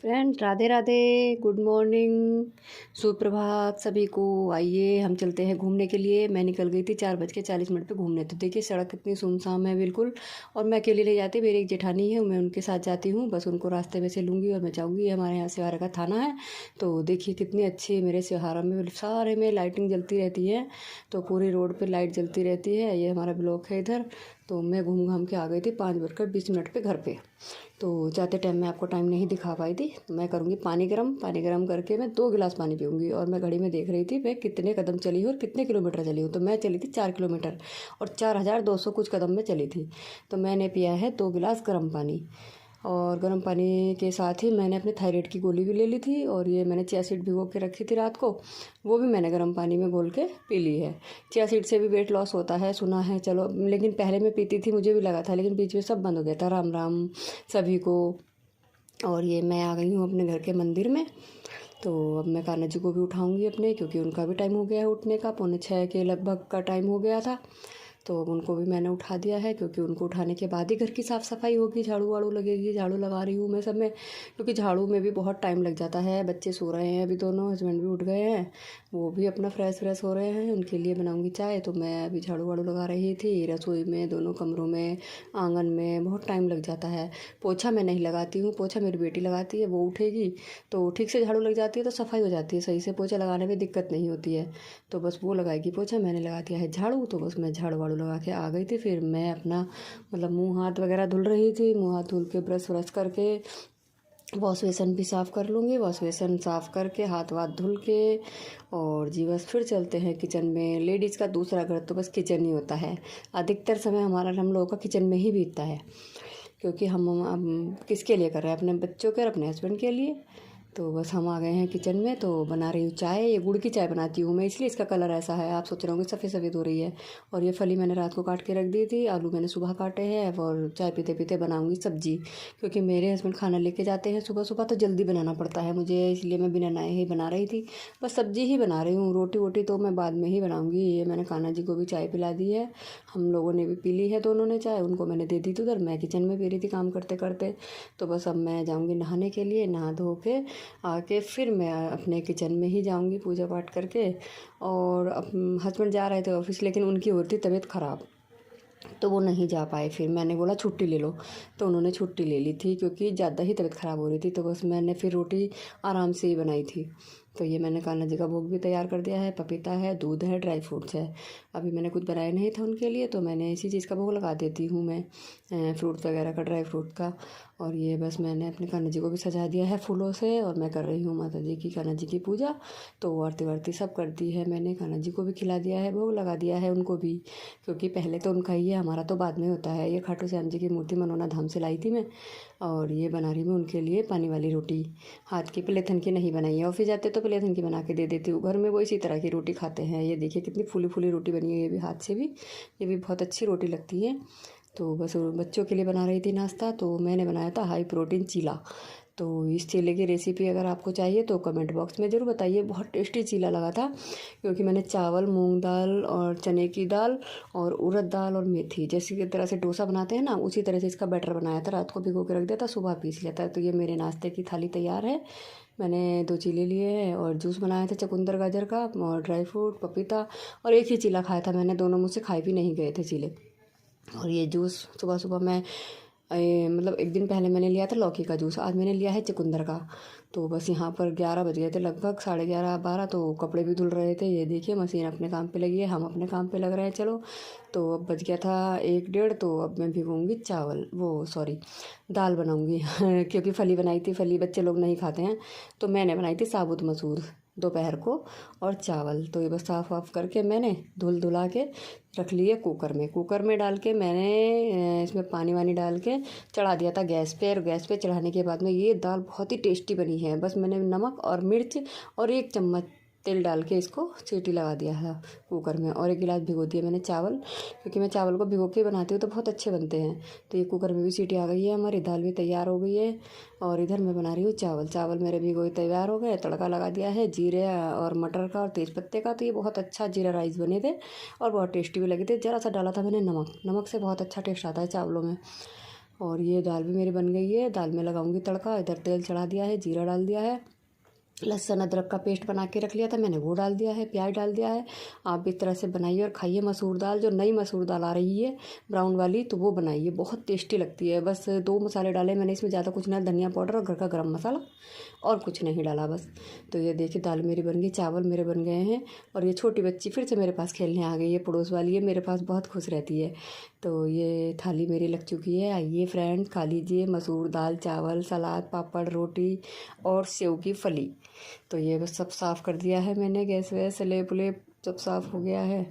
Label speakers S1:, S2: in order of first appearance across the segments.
S1: Friends, Radhe Radhe. Good morning, सुप्रभात सभी को। आइए हम चलते हैं घूमने के लिए। मैं निकल गई थी 4:40 पे घूमने। तो देखिए सड़क कितनी सुनसान है बिल्कुल। और मैं अकेले ले जाती, मेरी एक जेठानी है, मैं उनके साथ जाती हूँ। बस उनको रास्ते में से लूँगी और मैं जाऊँगी। हमारे यहाँ सिहारा का थाना है। तो देखिए कितनी अच्छी मेरे सिहारा में सारे में लाइटिंग जलती रहती है। तो पूरी रोड पर लाइट जलती रहती है। ये हमारा ब्लॉक है इधर। तो मैं घूम घाम के आ गई थी 5:20 पे घर पे। तो जाते टाइम मैं आपको टाइम नहीं दिखा पाई थी। तो मैं करूँगी पानी गर्म करके मैं 2 गिलास पानी पीऊँगी। और मैं घड़ी में देख रही थी मैं कितने कदम चली हूँ और कितने किलोमीटर चली हूँ। तो मैं चली थी 4 किलोमीटर और 4200 कुछ कदम में चली थी। तो मैंने पिया है 2 गिलास गर्म पानी। और गर्म पानी के साथ ही मैंने अपने थायराइड की गोली भी ले ली थी। और ये मैंने चिया सीड भिगो के रखी थी रात को, वो भी मैंने गर्म पानी में घोल के पी ली है। चिया सीड से भी वेट लॉस होता है सुना है। चलो, लेकिन पहले मैं पीती थी, मुझे भी लगा था, लेकिन बीच में सब बंद हो गया था। राम राम सभी को। और ये मैं आ गई हूँ अपने घर के मंदिर में। तो अब मैं कान्हा जी को भी उठाऊंगी अपने, क्योंकि उनका भी टाइम हो गया है उठने का। 5:45 के लगभग का टाइम हो गया था। तो अब उनको भी मैंने उठा दिया है, क्योंकि उनको उठाने के बाद ही घर की साफ़ सफाई होगी, झाड़ू वाड़ू लगेगी। झाड़ू लगा रही हूँ मैं सब में, क्योंकि झाड़ू में भी बहुत टाइम लग जाता है। बच्चे सो रहे हैं अभी, दोनों हस्बैंड भी उठ गए हैं, वो भी अपना फ्रेश हो रहे हैं। उनके लिए बनाऊंगी चाय। तो मैं अभी झाड़ू वाड़ू लगा रही थी। रसोई में, दोनों कमरों में, आंगन में बहुत टाइम लग जाता है। पोछा मैं नहीं लगाती हूँ, पोछा मेरी बेटी लगाती है। वो उठेगी तो ठीक से झाड़ू लग जाती है, तो सफाई हो जाती है सही से। पोछा लगाने में दिक्कत नहीं होती है। तो बस वो लगाएगी पोछा, मैंने लगा दिया है झाड़ू। तो बस मैं झाड़ू वाड़ू लगा के आ गई थी। फिर मैं अपना मतलब मुंह हाथ वगैरह धुल रही थी। मुंह हाथ धुल के ब्रश व्रश करके वॉश बेसन भी साफ़ कर लूँगी। वॉश बेसन साफ़ करके हाथ वाथ धुल के और जी बस फिर चलते हैं किचन में। लेडीज़ का दूसरा घर तो बस किचन ही होता है। अधिकतर समय हमारा हम लोगों का किचन में ही बीतता है, क्योंकि हम किसके लिए कर रहे हैं, अपने बच्चों के और अपने हस्बैंड के लिए। तो बस हम आ गए हैं किचन में। तो बना रही हूँ चाय। ये गुड़ की चाय बनाती हूँ मैं, इसलिए इसका कलर ऐसा है। आप सोच रहे होंगे सफ़ेद सफ़ेद हो रही है। और ये फली मैंने रात को काट के रख दी थी। आलू मैंने सुबह काटे हैं। और चाय पीते पीते बनाऊँगी सब्जी, क्योंकि मेरे हस्बैंड खाना लेके जाते हैं सुबह सुबह, तो जल्दी बनाना पड़ता है मुझे, इसलिए मैं बिना नहाए ही बना रही थी। बस सब्जी ही बना रही हूँ। रोटी वोटी तो मैं बाद में ही बनाऊँगी। ये मैंने कान्हा जी को भी चाय पिला दी है, हम लोगों ने भी पी ली है, दोनों ने चाय। उनको मैंने दे दी थी उधर, मैं किचन में पी रही थी काम करते करते। तो बस अब मैं जाऊँगी नहाने के लिए। नहा धो के आके फिर मैं अपने किचन में ही जाऊंगी पूजा पाठ करके। और हस्बैंड जा रहे थे ऑफिस, लेकिन उनकी हो रही थी तबीयत ख़राब, तो वो नहीं जा पाए। फिर मैंने बोला छुट्टी ले लो, तो उन्होंने छुट्टी ले ली थी, क्योंकि ज़्यादा ही तबीयत ख़राब हो रही थी। तो बस मैंने फिर रोटी आराम से ही बनाई थी। तो ये मैंने कान्हा जी का भोग भी तैयार कर दिया है। पपीता है, दूध है, ड्राई फ्रूट्स है। अभी मैंने कुछ बनाया नहीं था उनके लिए, तो मैंने इसी चीज़ का भोग लगा देती हूँ मैं, फ्रूट्स वगैरह का, ड्राई फ्रूट का। और ये बस मैंने अपने कान्हा जी को भी सजा दिया है फूलों से। और मैं कर रही हूँ माता जी की, कान्हा जी की पूजा। तो आरती वारती सब कर दी है मैंने। कान्हा जी को भी खिला दिया है, भोग लगा दिया है उनको भी, क्योंकि पहले तो उनका ही है, हमारा तो बाद में होता है। ये खाटू श्याम जी की मूर्ति मनोना धाम से लाई थी मैं। और ये बना रही हूँ उनके लिए पानी वाली रोटी। हाथ की प्लेथन की नहीं बनाई है, ऑफिस जाते तो प्लेथन की बना के दे देती हूँ। घर में वो इसी तरह की रोटी खाते हैं। ये देखिए कितनी फूली फूली रोटी बनी है, ये भी हाथ से भी, ये भी बहुत अच्छी रोटी लगती है। तो बस बच्चों के लिए बना रही थी नाश्ता। तो मैंने बनाया था हाई प्रोटीन चीला। तो इस चीले की रेसिपी अगर आपको चाहिए तो कमेंट बॉक्स में ज़रूर बताइए। बहुत टेस्टी चीला लगा था, क्योंकि मैंने चावल, मूंग दाल और चने की दाल और उड़द दाल और मेथी, जैसी की तरह से डोसा बनाते हैं ना, उसी तरह से इसका बैटर बनाया था। रात को भिगो के रख दिया था, सुबह पीस लिया था। तो ये मेरे नाश्ते की थाली तैयार है। मैंने 2 चीले लिए हैं और जूस बनाया था चुकंदर गाजर का, और ड्राई फ्रूट, पपीता। और एक ही चीला खाया था मैंने, दोनों मुझसे खाए भी नहीं गए थे चीले। और ये जूस सुबह सुबह मैं मतलब एक दिन पहले मैंने लिया था लौकी का जूस, आज मैंने लिया है चुकंदर का। तो बस यहाँ पर 11 बज गए थे लगभग, 11:30 12। तो कपड़े भी धुल रहे थे। ये देखिए मशीन अपने काम पे लगी है, हम अपने काम पे लग रहे हैं। चलो, तो अब बज गया था 1 डेढ़। तो अब मैं भिगोऊँगी चावल, वो सॉरी दाल बनाऊँगी क्योंकि फली बनाई थी, फली बच्चे लोग नहीं खाते हैं। तो मैंने बनाई थी साबुत मसूर दोपहर को, और चावल। तो ये बस साफ़ वाफ करके मैंने धुल धुला के रख लिए कुकर में। कुकर में डाल के मैंने इसमें पानी वानी डाल के चढ़ा दिया था गैस पे। और गैस पे चढ़ाने के बाद में ये दाल बहुत ही टेस्टी बनी है। बस मैंने नमक और मिर्च और 1 चम्मच तेल डाल के इसको सीटी लगा दिया है कुकर में। और 1 गिलास भिगो दिया मैंने चावल, क्योंकि मैं चावल को भिगो के बनाती हूँ तो बहुत अच्छे बनते हैं। तो ये कुकर में भी सीटी आ गई है, हमारी दाल भी तैयार हो गई है। और इधर मैं बना रही हूँ चावल। चावल मेरे भिगोए तैयार हो गए। तड़का लगा दिया है जीरे और मटर का और तेज़पत्ते का। तो ये बहुत अच्छा जीरा राइस बने थे और बहुत टेस्टी भी लगे थे। ज़रा सा डाला था मैंने नमक, नमक से बहुत अच्छा टेस्ट आता है चावलों में। और ये दाल भी मेरी बन गई है। दाल में लगाऊंगी तड़का। इधर तेल चढ़ा दिया है, जीरा डाल दिया है, लहसुन अदरक का पेस्ट बना के रख लिया था मैंने, वो डाल दिया है, प्याज डाल दिया है। आप भी इस तरह से बनाइए और खाइए। मसूर दाल, जो नई मसूर दाल आ रही है ब्राउन वाली, तो वो बनाइए, बहुत टेस्टी लगती है। बस 2 मसाले डाले मैंने इसमें, ज़्यादा कुछ ना, धनिया पाउडर और घर का गरम मसाला, और कुछ नहीं डाला बस। तो ये देखिए दाल मेरी बन गई, चावल मेरे बन गए हैं। और ये छोटी बच्ची फिर से मेरे पास खेलने आ गई है, पड़ोस वाली है, मेरे पास बहुत खुश रहती है। तो ये थाली मेरी लग चुकी है। आइए फ्रेंड्स, खा लीजिए मसूर दाल, चावल, सलाद, पापड़, रोटी और सेव की फली। तो ये बस सब साफ़ कर दिया है मैंने, गैस वैस स्लेब उलेब सब साफ़ हो गया है।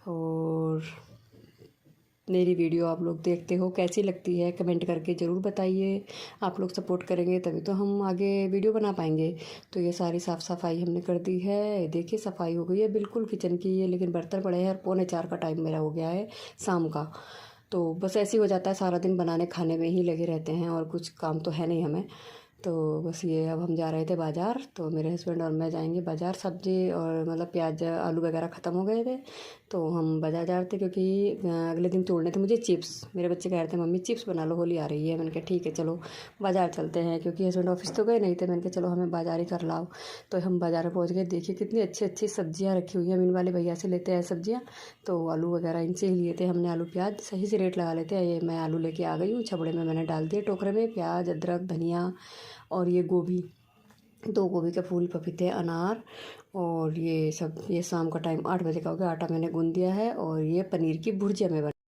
S1: और मेरी वीडियो आप लोग देखते हो, कैसी लगती है कमेंट करके ज़रूर बताइए। आप लोग सपोर्ट करेंगे तभी तो हम आगे वीडियो बना पाएंगे। तो ये सारी साफ़ सफाई हमने कर दी है। देखिए सफाई हो गई है बिल्कुल किचन की ये, लेकिन बर्तन पड़े हैं और 3:45 का टाइम मेरा हो गया है शाम का। तो बस ऐसे ही हो जाता है, सारा दिन बनाने खाने में ही लगे रहते हैं और कुछ काम तो है नहीं हमें। तो बस ये अब हम जा रहे थे बाज़ार, तो मेरे हस्बैंड और मैं जाएंगे बाज़ार। सब्ज़ी और मतलब प्याज आलू वगैरह ख़त्म हो गए थे, तो हम बाज़ार जा रहे थे क्योंकि अगले दिन तोड़ने थे मुझे चिप्स। मेरे बच्चे कह रहे थे मम्मी चिप्स बना लो, होली आ रही है। मैंने कहा ठीक है चलो बाज़ार चलते हैं, क्योंकि हस्बैंड ऑफिस तो गए नहीं थे। मैंने कहा चलो हमें बाज़ार ही कर लाओ। तो हम बाज़ार में पहुँच गए। देखिए कितनी अच्छी अच्छी सब्ज़ियाँ रखी हुई हैं। मीन वाले भैया से लेते हैं सब्ज़ियाँ, तो आलू वगैरह इनसे ही लिए थे हमने। आलू प्याज सही से रेट लगा लेते हैं। ये मैं आलू लेके आ गई हूँ, छबड़े में मैंने डाल दिए टोकरे में, प्याज, अदरक, धनिया और ये गोभी, 2 गोभी के फूल, पपीते, अनार और ये सब। ये शाम का टाइम 8 बजे का हो गया। आटा मैंने गूँध दिया है और ये पनीर की भुर्जिया मैं